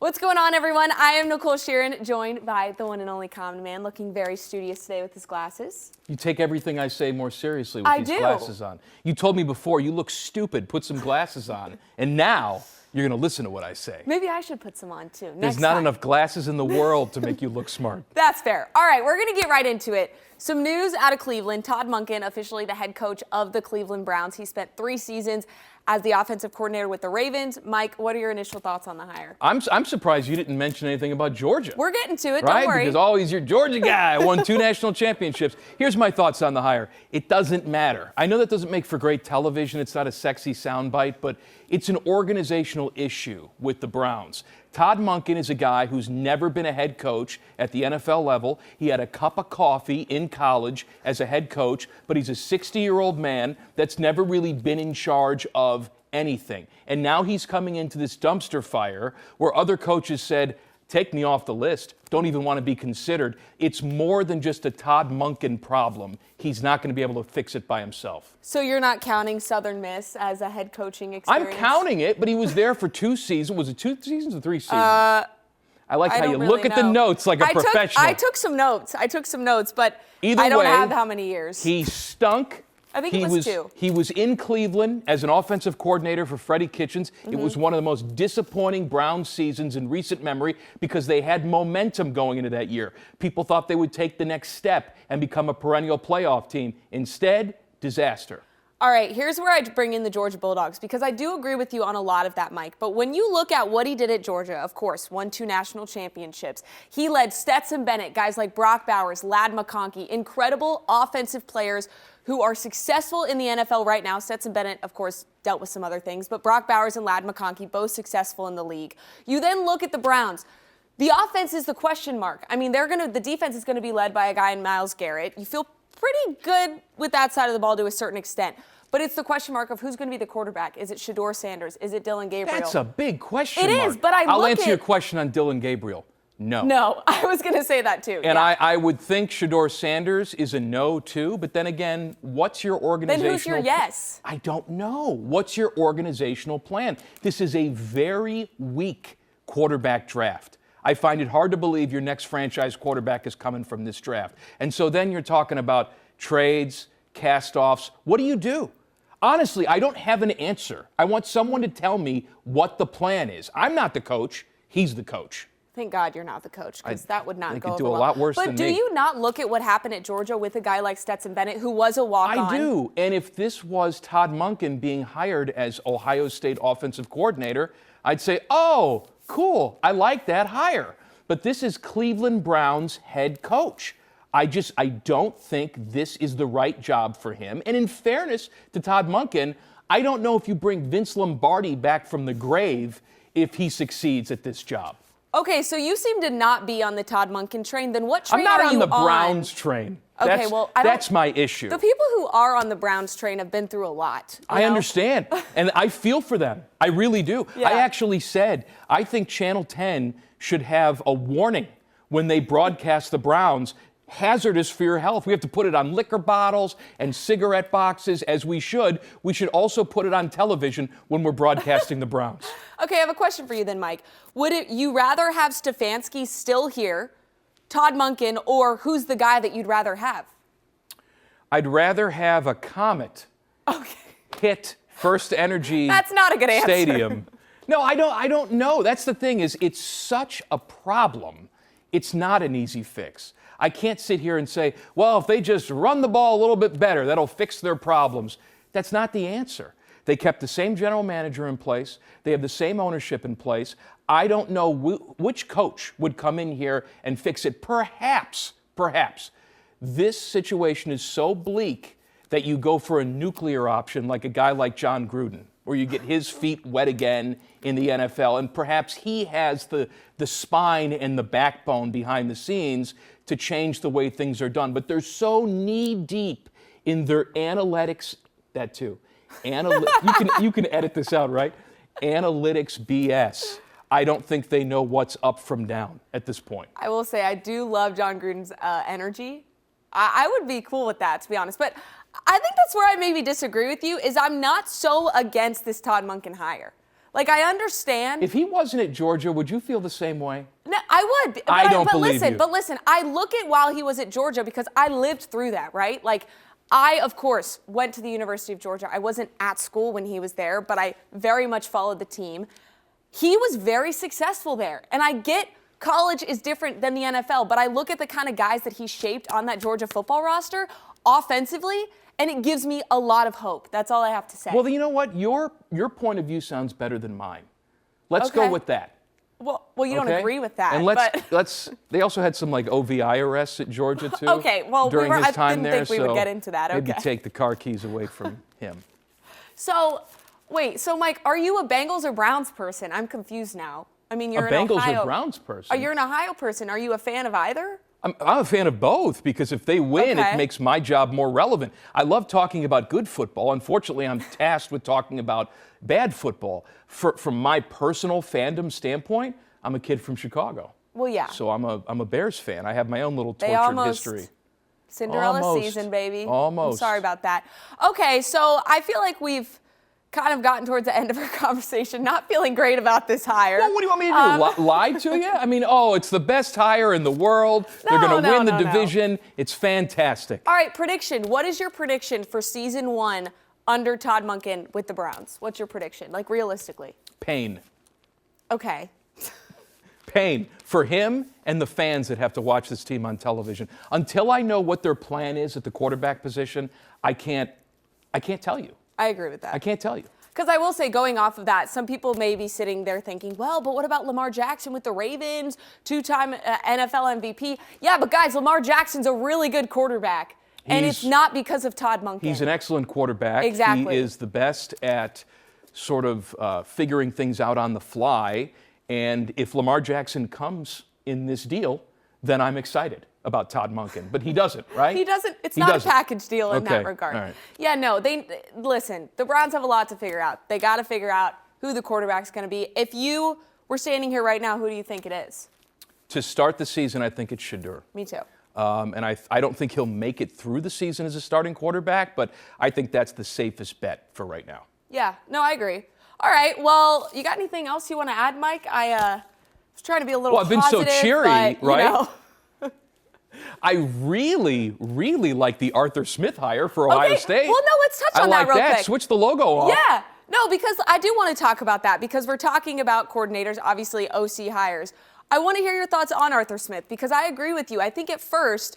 What's going on, everyone? I am Nicole Shearin, joined by the one and only Common Man, looking very studious today with his glasses. You take everything I say more seriously with these glasses on. You told me before, you look stupid, put some glasses on, and now you're going to listen to what I say. Maybe I should put some on, too. There's not enough glasses in the world to make you look smart. That's fair. All right, we're going to get right into it. Some news out of Cleveland. Todd Monken, officially the head coach of the Cleveland Browns. He spent 3 seasons as the offensive coordinator with the Ravens. Mike, what are your initial thoughts on the hire? I'm surprised you didn't mention anything about Georgia. We're getting to it, right? Don't worry. Because he's your Georgia guy. Won 2 national championships. Here's my thoughts on the hire. It doesn't matter. I know that doesn't make for great television. It's not a sexy soundbite, but it's an organizational issue with the Browns. Todd Monken is a guy who's never been a head coach at the NFL level. He had a cup of coffee in college as a head coach, but he's a 60-year-old man that's never really been in charge of anything. And now he's coming into this dumpster fire where other coaches said, take me off the list, don't even want to be considered. It's more than just a Todd Monken problem. He's not going to be able to fix it by himself. So you're not counting Southern Miss as a head coaching experience? I'm counting it, but he was there for 2 seasons. Was it 2 seasons or 3 seasons? I like how you look at the notes like a professional. I took some notes, but Either I don't way, have how many years. He stunk. I think it was 2. He was in Cleveland as an offensive coordinator for Freddie Kitchens. It was one of the most disappointing Browns seasons in recent memory because they had momentum going into that year. People thought they would take the next step and become a perennial playoff team. Instead, disaster. All right, here's where I bring in the Georgia Bulldogs, because I do agree with you on a lot of that, Mike. But when you look at what he did at Georgia, of course, won 2 national championships. He led Stetson Bennett, guys like Brock Bowers, Ladd McConkey, incredible offensive players who are successful in the NFL right now. Stetson Bennett, of course, dealt with some other things, but Brock Bowers and Ladd McConkey, both successful in the league. You then look at the Browns. The offense is the question mark. I mean, the defense is going to be led by a guy in Myles Garrett. You feel pretty good with that side of the ball to a certain extent. But it's the question mark of who's going to be the quarterback. Is it Shedeur Sanders? Is it Dillon Gabriel? That's a big question mark. It is, but I'll answer your question on Dillon Gabriel. No. No, I was going to say that too. And yeah. I would think Shedeur Sanders is a no too, but then again, what's your organizational Then who's your yes? I don't know. What's your organizational plan? This is a very weak quarterback draft. I find it hard to believe your next franchise quarterback is coming from this draft. And so then you're talking about trades, cast-offs. What do you do? Honestly, I don't have an answer. I want someone to tell me what the plan is. I'm not the coach. He's the coach. Thank God you're not the coach, because that would not go over well. He could do a well. lot worse than me. But do you not look at what happened at Georgia with a guy like Stetson Bennett, who was a walk-on? I do. And if this was Todd Monken being hired as Ohio State offensive coordinator, I'd say, oh, cool. I like that hire. But this is Cleveland Browns head coach. I don't think this is the right job for him. And in fairness to Todd Monken, I don't know if you bring Vince Lombardi back from the grave if he succeeds at this job. Okay, so you seem to not be on the Todd Monken train. Then what train are you on? I'm not on the Browns train. Okay, that's my issue. The people who are on the Browns train have been through a lot. I understand, and I feel for them. I really do. Yeah. I actually said I think Channel 10 should have a warning when they broadcast the Browns. Hazardous for your health. We have to put it on liquor bottles and cigarette boxes, as we should. We should also put it on television when we're broadcasting the Browns. Okay, I have a question for you then, Mike. Would you rather have Stefanski still here, Todd Monken, or who's the guy that you'd rather have? I'd rather have a comet hit First Energy That's not a good answer. Stadium. No, I don't know. That's the thing is it's such a problem. It's not an easy fix. I can't sit here and say, well, if they just run the ball a little bit better, that'll fix their problems. That's not the answer. They kept the same general manager in place. They have the same ownership in place. I don't know which coach would come in here and fix it. Perhaps, this situation is so bleak that you go for a nuclear option like a guy like John Gruden, where you get his feet wet again in the NFL, and perhaps he has the spine and the backbone behind the scenes to change the way things are done. But they're so knee-deep in their analytics, that too. You can edit this out, right? Analytics BS. I don't think they know what's up from down at this point. I will say I do love John Gruden's energy. I would be cool with that, to be honest. But I think that's where I maybe disagree with you, is I'm not so against this Todd Monken hire. Like, I understand. If he wasn't at Georgia, would you feel the same way? No, I would. I don't believe you. But listen, I look at while he was at Georgia because I lived through that, right? Like, I, of course, went to the University of Georgia. I wasn't at school when he was there, but I very much followed the team. He was very successful there. And I get college is different than the NFL, but I look at the kind of guys that he shaped on that Georgia football roster offensively, and it gives me a lot of hope. That's all I have to say. Well, you know what? Your point of view sounds better than mine. Let's go with that. Well, you don't agree with that. And let's. They also had some like OVI arrests at Georgia too. Okay, well, during his time I didn't there, think we would get into that. Okay. Maybe take the car keys away from him. So, wait. So, Mike, are you a Bengals or Browns person? I'm confused now. I mean, you're a an Bengals Ohio. or Browns person. You're an Ohio person. Are you a fan of either? I'm a fan of both because if they win, it makes my job more relevant. I love talking about good football. Unfortunately, I'm tasked with talking about bad football. From my personal fandom standpoint, I'm a kid from Chicago. Well, yeah. So I'm a Bears fan. I have my own little tortured history. Cinderella season, baby. Almost. I'm sorry about that. Okay, so I feel like we've kind of gotten towards the end of our conversation, not feeling great about this hire. Well, what do you want me to do? Lie to you? I mean, it's the best hire in the world. They're going to win the division. It's fantastic. All right, prediction. What is your prediction for season 1 under Todd Monken with the Browns? What's your prediction, like realistically? Pain. Okay. Pain for him and the fans that have to watch this team on television. Until I know what their plan is at the quarterback position, I can't tell you. I agree with that. I can't tell you. Because I will say, going off of that, some people may be sitting there thinking, well, but what about Lamar Jackson with the Ravens, 2-time NFL MVP? Yeah, but guys, Lamar Jackson's a really good quarterback. And it's not because of Todd Monken. He's an excellent quarterback. Exactly. He is the best at sort of figuring things out on the fly. And if Lamar Jackson comes in this deal, then I'm excited about Todd Monken. But he doesn't, right? He doesn't. It's not a package deal in that regard. All right. Yeah, no, listen, the Browns have a lot to figure out. They got to figure out who the quarterback's going to be. If you were standing here right now, who do you think it is? To start the season, I think it's Shedeur. Me too. And I don't think he'll make it through the season as a starting quarterback, but I think that's the safest bet for right now. Yeah, no, I agree. All right, well, you got anything else you want to add, Mike? I was trying to be a little I've been positive, so cheery, but, right? You know. I really, really like the Arthur Smith hire for Ohio State. Well, no, let's touch on that real quick. Switch the logo off. Yeah. No, because I do want to talk about that because we're talking about coordinators, obviously OC hires. I want to hear your thoughts on Arthur Smith because I agree with you. I think at first,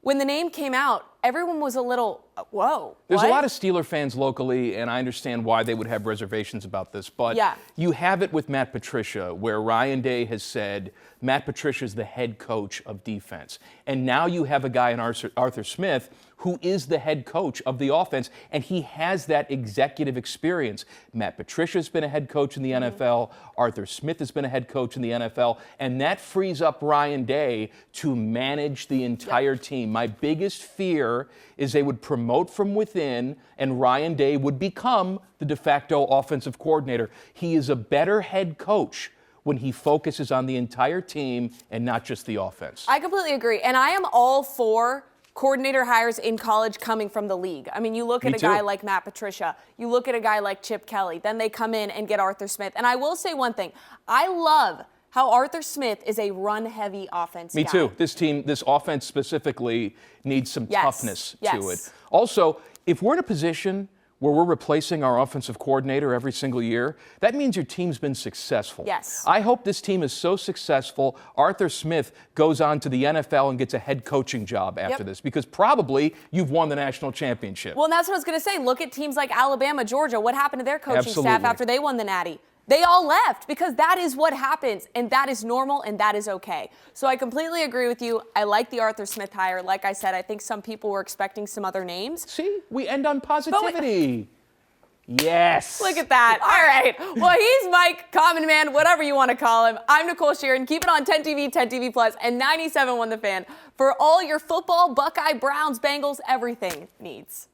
when the name came out, everyone was a little, whoa. There's a lot of Steeler fans locally, and I understand why they would have reservations about this. But you have it with Matt Patricia, where Ryan Day has said Matt Patricia is the head coach of defense. And now you have a guy in Arthur Smith who is the head coach of the offense, and he has that executive experience. Matt Patricia's been a head coach in the NFL. Arthur Smith has been a head coach in the NFL. And that frees up Ryan Day to manage the entire team. My biggest fear is they would promote from within and Ryan Day would become the de facto offensive coordinator. He is a better head coach when he focuses on the entire team and not just the offense. I completely agree. And I am all for coordinator hires in college coming from the league. I mean, you look at a guy like Matt Patricia, you look at a guy like Chip Kelly, then they come in and get Arthur Smith. And I will say one thing, I love how Arthur Smith is a run-heavy offense guy. Me too. This offense specifically needs some toughness to it. Also, if we're in a position where we're replacing our offensive coordinator every single year, that means your team's been successful. Yes. I hope this team is so successful, Arthur Smith goes on to the NFL and gets a head coaching job after this, because probably you've won the national championship. Well, and that's what I was going to say. Look at teams like Alabama, Georgia. What happened to their coaching staff after they won the Natty? They all left because that is what happens, and that is normal, and that is okay. So I completely agree with you. I like the Arthur Smith hire. Like I said, I think some people were expecting some other names. See, we end on positivity. Yes. Look at that. All right. Well, he's Mike, Common Man, whatever you want to call him. I'm Nicole Shearin. Keep it on 10 TV, 10 TV Plus, and 97.1 The Fan for all your football, Buckeye, Browns, Bengals, everything needs.